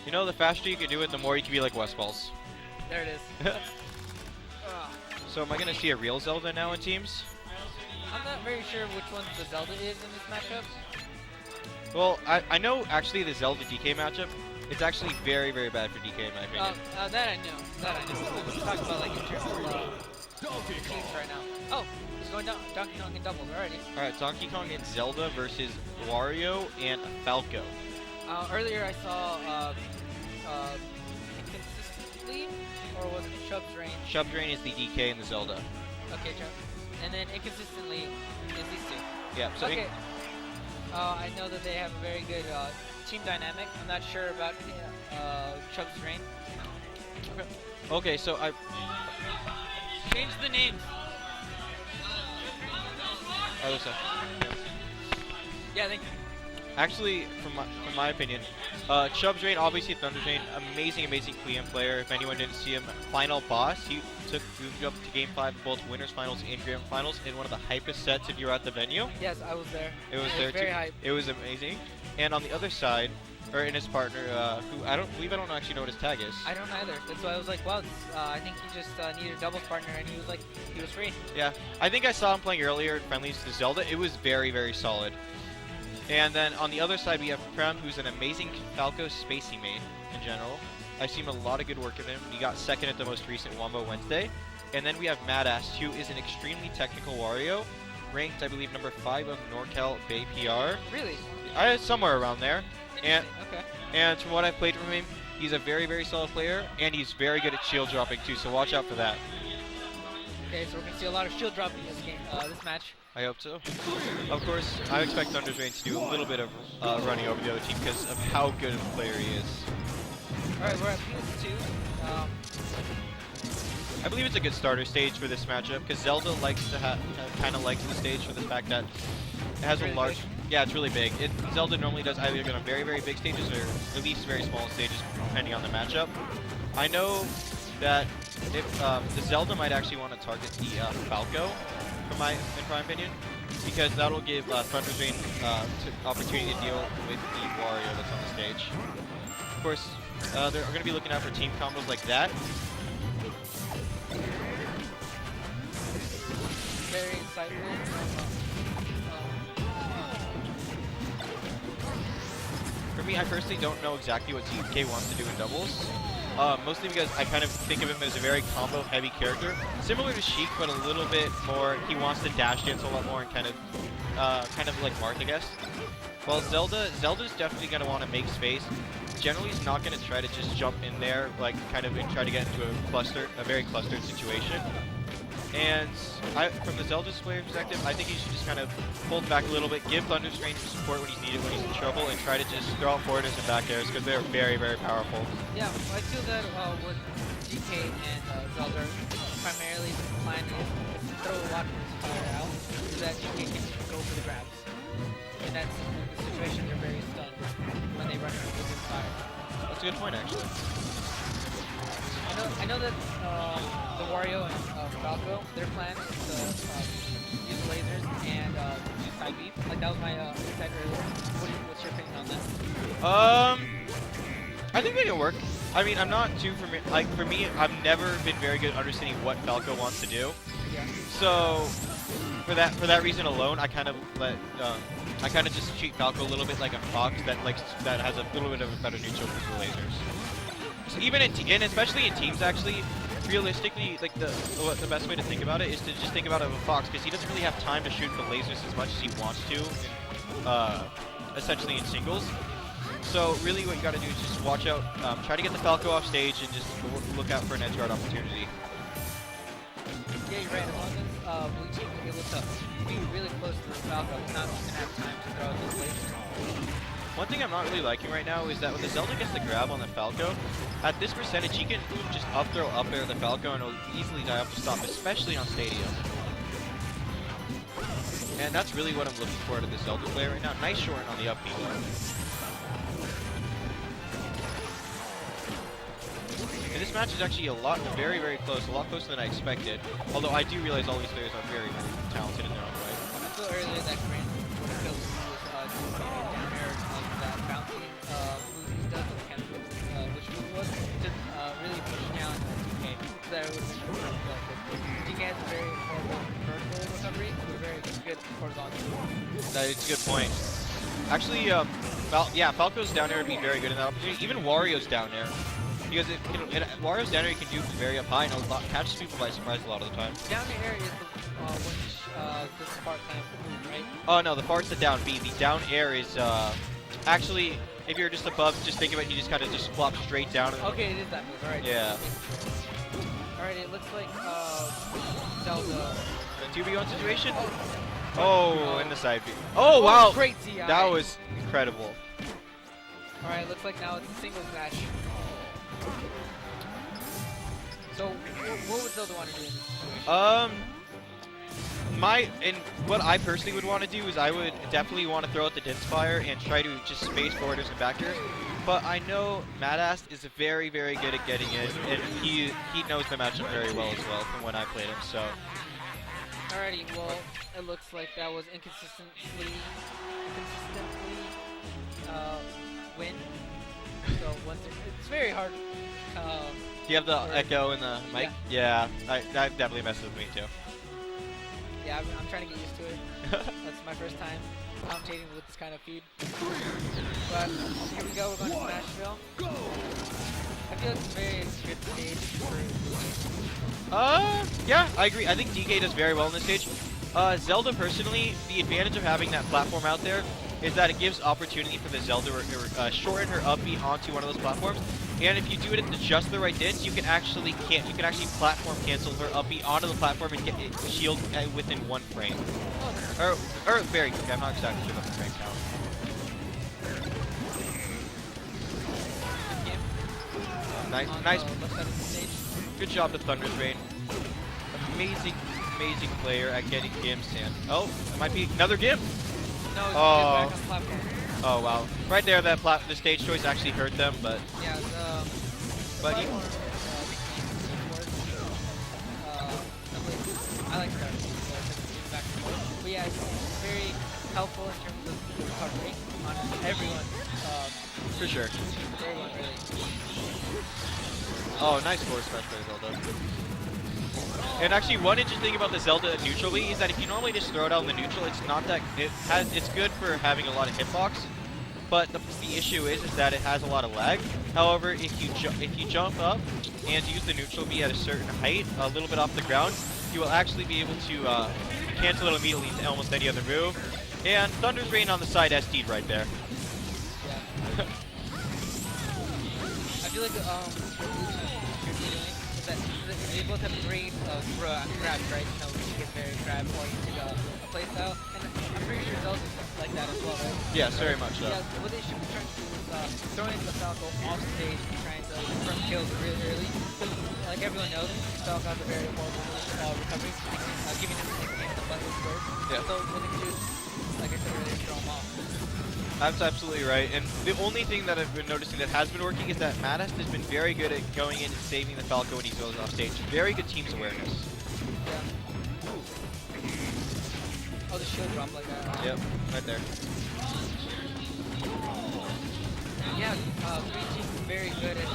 You know, the faster you can do it, the more you can be like West Balls. There it is. So am I going to see a real Zelda now in teams? I'm not very sure which one the Zelda is in this matchup. Well, I know actually the Zelda DK matchup, it's actually very, very bad for DK in my opinion. That I know. That I know. We're talking about like in terms of teams right now. Oh, he's going down Donkey Kong in doubles already. Alright, Donkey Kong and Zelda versus Wario and Falco. Earlier I saw inconsistently, or was it ChubsReiGN? ChubsReiGN is the DK in the Zelda. Okay, Chubbs. And then inconsistently is these two. Yeah. So okay. I know that they have a very good team dynamic. I'm not sure about ChubsReiGN. Okay, so I change the name. Oh, listen. Yeah, thank you. Actually, from my opinion, ChubsReiGN, obviously ThunderZane, amazing Queen player. If anyone didn't see him, final boss, he took moved up to Game 5 of both Winners Finals and Grand Finals in one of the hypest sets if you were at the venue. Yes, I was there. It was there very too. hype. It was amazing. And on the other side, or in his partner, who I don't actually know what his tag is. I don't either. That's why I was like, wow, I think he just needed a doubles partner, and he was free. Yeah, I think I saw him playing earlier in friendlies to Zelda. It was very, very solid. And then on the other side, we have Prem, who's an amazing Falco spacey mate in general. I've seen a lot of good work of him. He got second at the most recent Wombo Wednesday. And then we have Madass, who is an extremely technical Wario, ranked, I believe, number 5 of NorCal Bay PR. Really? Somewhere around there. And okay. And from what I've played from him, he's a very, very solid player, and he's very good at shield dropping too. So watch out for that. Okay, so we're gonna see a lot of shield dropping in this game, this match. I hope so. Of course, I expect ThunderZane to do a little bit of running over the other team because of how good of a player he is. Alright, we're at PS2. I believe it's a good starter stage for this matchup because Zelda likes to kind of likes the stage for the fact that it has a large. Big. Yeah, it's really big. Zelda normally does either go on very, very big stages or at least very small stages depending on the matchup. I know that if the Zelda might actually want to target the Falco, in my opinion, because that'll give ThunderZane opportunity to deal with the Wario that's on the stage. Of course, they're going to be looking out for team combos like that. Very insightful. For me, I personally don't know exactly what TK wants to do in doubles. Mostly because I kind of think of him as a very combo-heavy character, similar to Sheik, but a little bit more. He wants to dash dance a lot more and kind of like Marth, I guess. While Zelda's definitely going to want to make space. Generally, he's not going to try to just jump in there, like kind of and try to get into a very clustered situation. And from the Zelda's player perspective, I think he should just kind of hold back a little bit, give ThunderZane support when he's needed, when he's in trouble, and try to just throw out forwarders and back airs because they're very, very powerful. Yeah, I feel that with DK and Zelda, primarily the plan is to throw a lot of fire out so that DK can go for the grabs. And that's the situation they're very stunned when they run into the fire. That's a good point, actually. I know that the Wario and Falco, their plan is to use lasers and use side beat. Like that was my insight earlier. What's your opinion on that? I think they can work. I mean, I'm not too for me, I've never been very good at understanding what Falco wants to do. Yeah. So for that reason alone, I kind of just treat Falco a little bit like a fox that has a little bit of a better neutral for the lasers. So even and especially in teams, actually, realistically, like the best way to think about it is to just think about it as a fox because he doesn't really have time to shoot the lasers as much as he wants to, essentially in singles. So really, what you got to do is just watch out, try to get the Falco off stage, and just look out for an edge guard opportunity. Yeah, you're right. As long as blue team is able to be really close to the Falco, it's not going to have time to throw out those lasers. One thing I'm not really liking right now is that when the Zelda gets the grab on the Falco, at this percentage, he can just up throw up air the Falco and it'll easily die up to stop, especially on Stadium. And that's really what I'm looking for out of the Zelda player right now. Nice short on the up B. And this match is actually very, very close, a lot closer than I expected. Although I do realize all these players are very, very talented in their own way. I feel earlier that Grant would have killed me with down air on that bouncy it's a good point. Actually, yeah, Falco's down air would be very good in that opportunity. Even Wario's down air. Because Wario's down air can do very up high and catches people by surprise a lot of the time. Down air is the spark kind of move, right? Oh no, the fart's the down B. The down air is actually, if you're just above, just think of it, you just kind of just flop straight down. Okay, it is that move, alright. Yeah. Alright, it looks like Zelda. The 2v1 situation? Oh, in the side B. Oh, wow! Great DI. That was incredible. Alright, looks like now it's a singles match. So, what would Zelda want to do in this situation? What I personally would want to do is I would definitely want to throw out the Din's Fire and try to just space forwarders and backers. But I know Merced is very, very good at getting in, and he knows the matchup very well as well from when I played him. So. Alrighty, well, it looks like that was inconsistently win. So it's very hard. Do you have the echo in the mic? Yeah, that definitely messes with me too. Yeah, I'm trying to get used to it. That's my first time commentating with this kind of feed. But here we go, we're going to Smashville. I feel like it's a very good stage for yeah, I agree. I think DK does very well on this stage. Zelda, personally, the advantage of having that platform out there is that it gives opportunity for the Zelda to shorten her up B onto one of those platforms. And if you do it at just the right distance, you can actually platform cancel her up B onto the platform and get it shield within 1 frame. Or very quick. I'm not exactly sure about the frame count. Nice. Good job to ThunderSreiGN. Amazing player at getting Gims and it might be another Gim. No, it's back on the platform. Oh wow! Right there, the stage choice actually hurt them, but yeah, but I like that. Back and forth. But yeah, it's very helpful in terms of recovery on everyone. For sure. Everyone really. Oh, nice forward smash by Zelda. And actually, one interesting thing about the Zelda neutral B is that if you normally just throw it out in the neutral, it's not that it's good for having a lot of hitbox. But the issue is that it has a lot of lag. However, if you jump up and use the neutral B at a certain height, a little bit off the ground, you will actually be able to cancel it immediately to almost any other move. And ThunderSreiGN on the side SD'd right there. Yeah. I feel like they both have great grabs, right? You know, you get very grab-oriented playstyle, and I'm pretty sure Zelda's like that as well, right? Yes, very much so. Yeah, what they should be trying to do is throwing the Falco off stage and trying to confirm kills really early. Because, like everyone knows, Falco has a very horrible recovery, giving him the butt with bird. Yeah. So what they can do is, like I said earlier, throw him off. That's absolutely right, and the only thing that I've been noticing that has been working is that Merced has been very good at going in and saving the Falco when he goes off stage. Very good team's awareness. Yeah. Oh, the shield drop like that. Yep, right there. Yeah, three teams very good at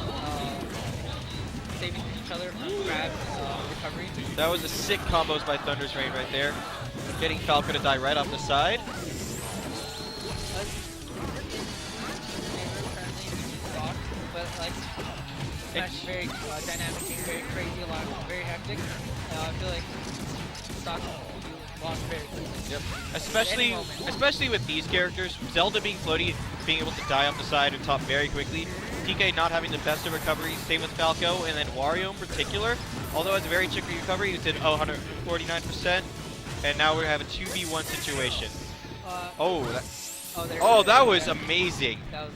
saving each other from grab and recovery. That was a sick combos by ThunderSreiGN right there. Getting Falco to die right off the side. But like, Smash is very dynamic and very crazy, a lot, very hectic. I feel like stock you lost very quickly. Yep. Especially with these characters, Zelda being floaty, being able to die off the side and top very quickly. DK not having the best of recovery, same with Falco, and then Wario in particular. Although it's a very tricky recovery, he did 149%, and now we have a 2v1 situation. That was amazing. That was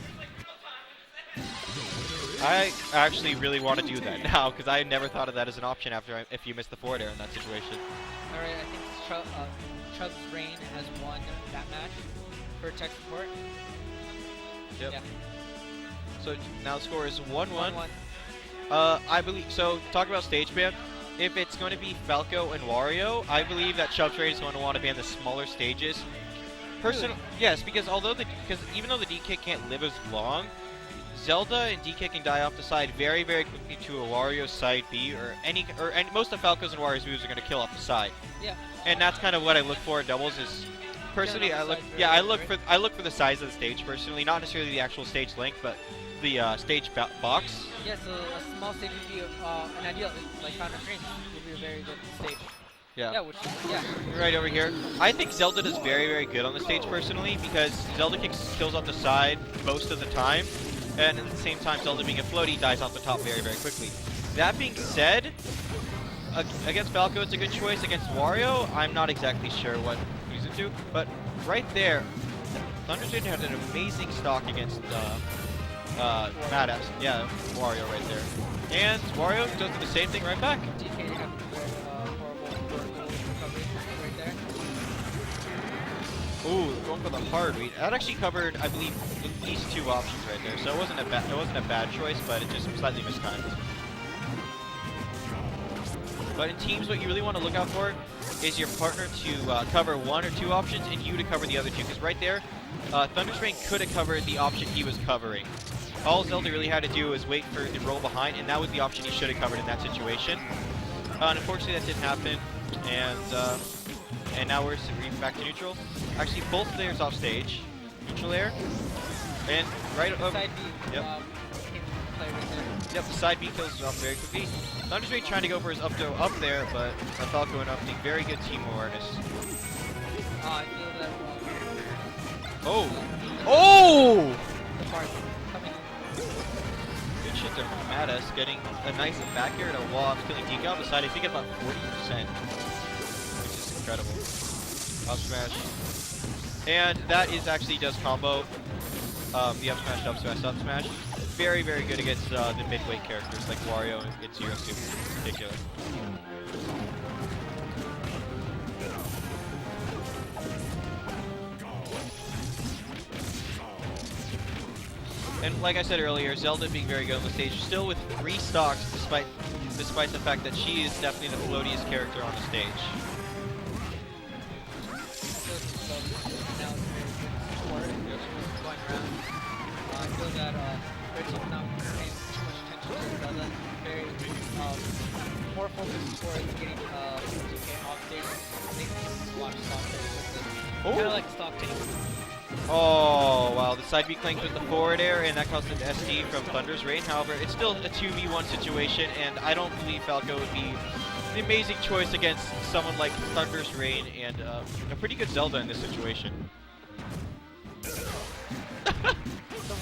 I actually really want to do that now because I never thought of that as an option if you miss the forward air in that situation. Alright, I think ChubsReiGN has won that match for tech support. Yep. Yeah. So now the score is 1-1. 1-1. I believe so. Talk about stage ban. If it's going to be Falco and Wario, I believe that ChubsReiGN is going to want to ban the smaller stages. Yes, because even though the DK can't live as long, Zelda and DK can die off the side very, very quickly to a Wario side B, or most of Falco's and Wario's moves are going to kill off the side. Yeah. And that's kind of what I look for in doubles is personally, on I the look. sides Yeah, very I look good, for. I look for the size of the stage personally, not necessarily the actual stage length, but the stage box. Yeah, so a small stage would be an ideal, like Fountain Dreams would be a very good stage. Yeah. Yeah, which yeah. Right over here. I think Zelda does very, very good on the stage personally because Zelda kicks kills off the side most of the time, and at the same time, Zelda being a floaty dies off the top very, very quickly. That being said, against Falco, it's a good choice. Against Wario, I'm not exactly sure what he's into, but right there, Thunderstrain had an amazing stock against Madass. Yeah, Wario right there. And Wario does the same thing right back. DK have horrible vertical recovery right there. Ooh, going for the hard read. That actually covered, I believe, at least 2 options right there. So it wasn't a bad choice, but it just slightly mistimed. But in teams, what you really want to look out for is your partner to cover 1 or 2 options and you to cover the other 2. Because right there, Thunderstrain could have covered the option he was covering. All Zelda really had to do was wait for the roll behind, and that was the option he should have covered in that situation. Unfortunately, that didn't happen, and now we're back to neutral. Actually, both players off stage. Neutral air, and right over. Side B, Yep. can play right there. Yep, side B kills off very quickly. Thunderstrain trying to go for his up throw up there, but Falco and Upping, very good team awareness. I feel that Oh! Oh! the part coming Good shit there from Mattis, getting a nice back air to wall, killing DK off the side, I think about 40%. Which is incredible. Up smash. And that is actually does combo. The up smash, up smash, up smash. Very, very good against the mid-weight characters like Wario and Zero Suit in particular. And like I said earlier, Zelda being very good on the stage, still with 3 stocks, despite the fact that she is definitely the floatiest character on the stage. now it's very good support going around. I feel that their team not paying too much attention to Zelda. Very more focused towards getting DK off stage. They can watch stock very quickly. Kind of like stock tape. Oh, wow, the side B clanked with the forward air, and that caused an SD from Thunder's Rain. However, it's still a 2v1 situation, and I don't believe Falco would be the amazing choice against someone like Thunder's Rain and a pretty good Zelda in this situation. The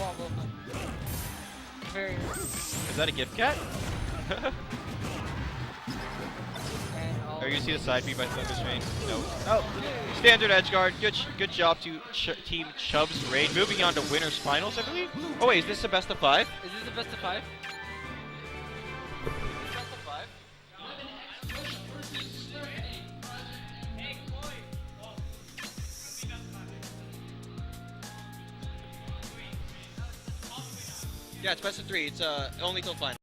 wobble. Very. Is that a gift cat? Are you gonna see the side B by Thunder's Rain? No. Oh, standard edge guard. Good job to Team ChubsReiGN. Moving on to winners finals, I believe. Oh wait, is this the best of 5? Is this the best of 5? Yeah, it's best of 3. It's only till final.